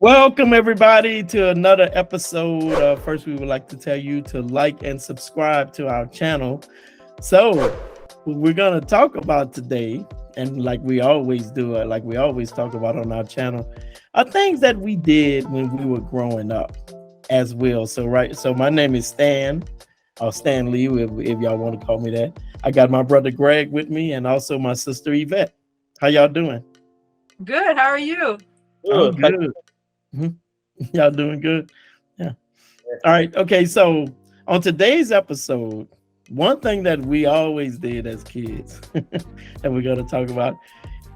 Welcome everybody to another episode. First, we would like to tell you to like and subscribe to our channel. So, what we're gonna talk about today, and like we always do, like we always talk about on our channel, are things that we did when we were growing up, as well. So, right. So, my name is Stan, or Stan Lee, if y'all want to call me that. I got my brother Greg with me, and also my sister Yvette. How y'all doing? Good. How are you? I'm good. Mhm. Y'all doing good? Yeah. All right. Okay. So on today's episode, one thing that we always did as kids that we're going to talk about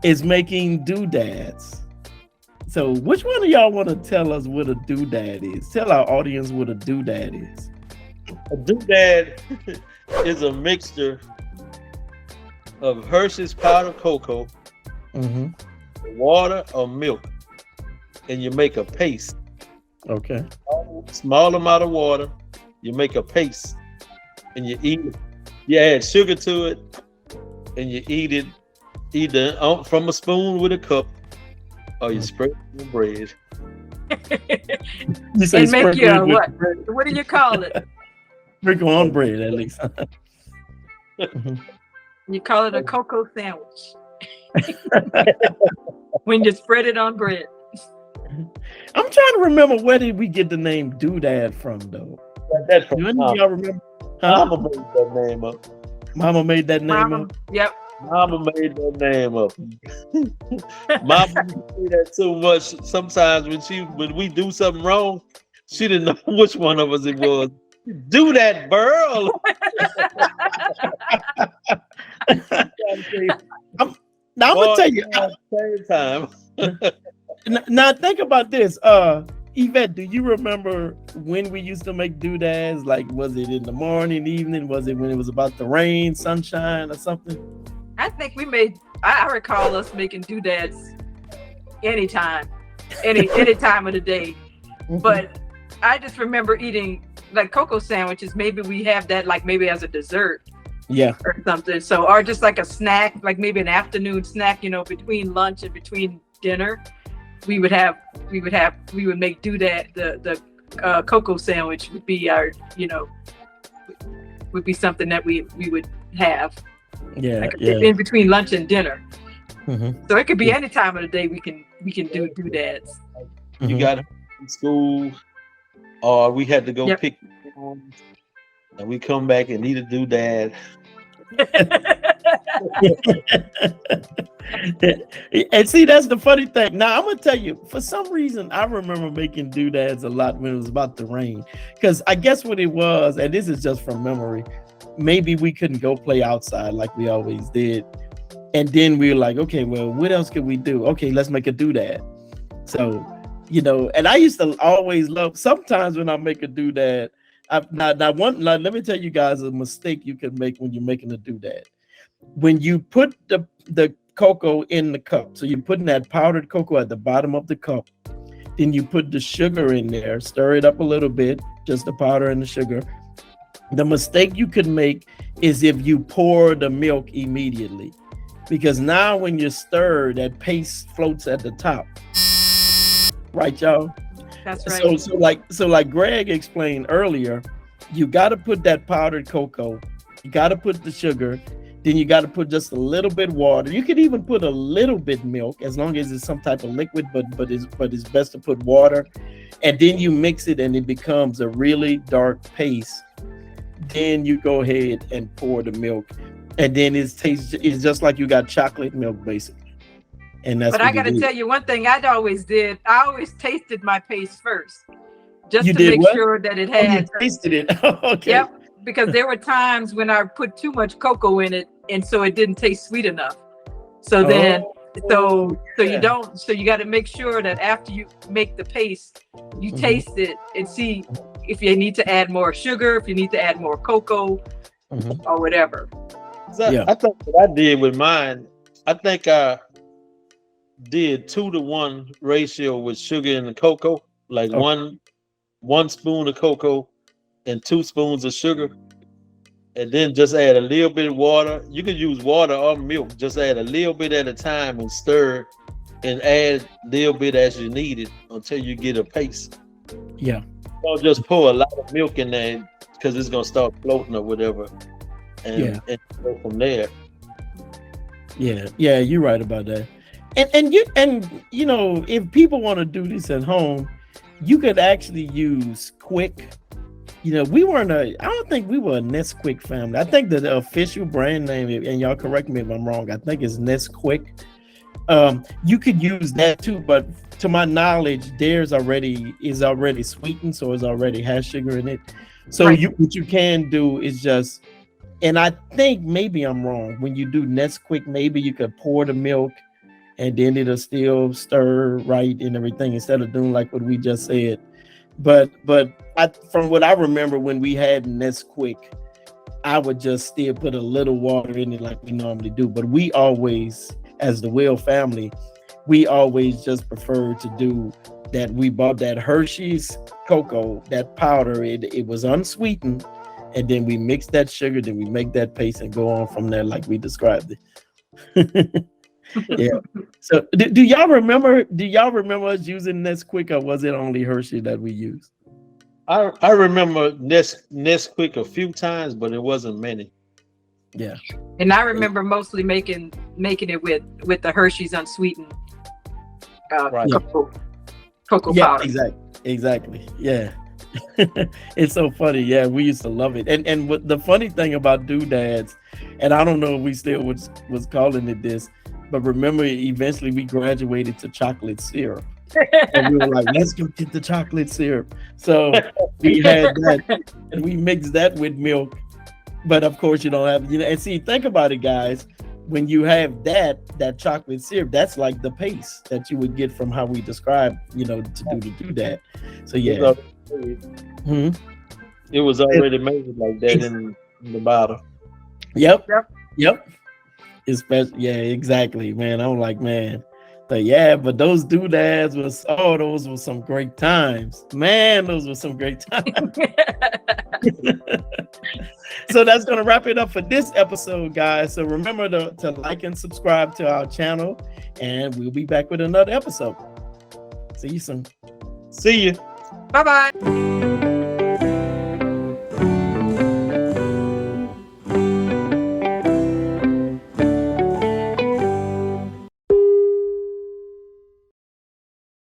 is making doodads. So which one of y'all want to tell us what a doodad is? Tell our audience what a doodad is. A doodad is a mixture of Hershey's powdered cocoa, water, or milk, and you make a paste. Okay. Small amount of water, you make a paste, and you eat it. You add sugar to it, and you eat it either from a spoon with a cup, or you spread it with bread. You say And make sprinkle you it with what? bread. What do you call it? Sprinkle on bread at least. You call it a cocoa sandwich when you spread it on bread. I'm trying to remember, where did we get the name doodad from though? That's from Do any of y'all remember? Mama made that name up. Mama made that name Mama, up. yep. Mama made that name up. Mama used to say that so much. Sometimes when we do something wrong, she didn't know which one of us it was. Do that, Burl. Now I'm gonna tell you. Same time. Now think about this. Yvette, do you remember when we used to make doodads? Like, was it in the morning, evening? Was it when it was about to rain, sunshine, or something? I think we made. I recall us making doodads anytime, any time of the day. But I just remember eating like cocoa sandwiches. Maybe we have that like maybe as a dessert. Yeah. Or something. So, or just like a snack, like maybe an afternoon snack, between lunch and between dinner, we would make doodad. The cocoa sandwich would be our, would be something that we would have. Yeah. Like Yeah. in between lunch and dinner. Mm-hmm. So it could be any time of the day we can do doodads. You got in school, or we had to go pick them, and we come back and eat a doodad. And see, that's the funny thing. Now I'm gonna tell you, for some reason, I remember making doodads a lot when it was about to rain. Because I guess what it was, and this is just from memory, maybe we couldn't go play outside like we always did. And then we were like, okay, well, what else could we do? Okay, let's make a doodad. So, and I used to always love, sometimes when I make a doodad, let me tell you guys a mistake you can make when you're making a doodad. When you put the cocoa in the cup, so you're putting that powdered cocoa at the bottom of the cup, then you put the sugar in there, stir it up a little bit, just the powder and the sugar. The mistake you could make is if you pour the milk immediately, because now when you stir, that paste floats at the top, right, y'all? That's right. So like Greg explained earlier, you got to put that powdered cocoa, you got to put the sugar, then you got to put just a little bit water. You could even put a little bit milk as long as it's some type of liquid, but it's best to put water, and then you mix it and it becomes a really dark paste. Then you go ahead and pour the milk, and then it's just like you got chocolate milk basically. And that's. But I got to tell you one thing I always tasted my paste first, just to make sure that it had. You tasted it. Okay. Yep, because there were times when I put too much cocoa in it, and so it didn't taste sweet enough. So then, you don't. So you got to make sure that after you make the paste, you taste it and see if you need to add more sugar, if you need to add more cocoa, or whatever. So I think what I did with mine, I think I did 2-to-1 ratio with sugar and the cocoa, like one spoon of cocoa and 2 spoons of sugar, and then just add a little bit of water. You can use water or milk. Just add a little bit at a time and stir, and add a little bit as you need it until you get a paste. Yeah. Don't just pour a lot of milk in there because it's gonna start floating or whatever, and go from there. Yeah, you're right about that. And you know, if people want to do this at home, you could actually use Quick. You know, I don't think we were a Nesquik family. I think the official brand name, and y'all correct me if I'm wrong, I think it's Nesquik. You could use that too, but to my knowledge, theirs is already sweetened, so it's already has sugar in it. So Right. what you can do is just, and I think maybe I'm wrong. When you do Nesquik, maybe you could pour the milk and then it'll still stir right and everything instead of doing like what we just said. But from what I remember when we had Nesquik, I would just still put a little water in it like we normally do. But we always, as the Will family, we always just prefer to do that. We bought that Hershey's cocoa, that powder. It was unsweetened, and then we mix that sugar, then we make that paste and go on from there like we described it. Yeah. So do y'all remember? Do y'all remember us using Nesquik, or was it only Hershey that we used? I remember Nesquik a few times, but it wasn't many. Yeah. And I remember mostly making it with the Hershey's unsweetened Right. cocoa Yeah, powder. exactly. Yeah. It's so funny. Yeah, we used to love it. And what the funny thing about doodads, and I don't know if we still was calling it this, but remember eventually we graduated to chocolate syrup. And we were like, let's go get the chocolate syrup. So we had that and we mixed that with milk. But of course you don't have, and see, think about it, guys. When you have that chocolate syrup, that's like the paste that you would get from how we described, to do that. So yeah. Mhm. It was already made like that in the bottle. Yep. Especially, yeah, exactly, man. I'm like, man. But yeah, but those doodads those were some great times. Man, those were some great times. So that's going to wrap it up for this episode, guys. So remember to like and subscribe to our channel, and we'll be back with another episode. See you soon. See you. Bye-bye.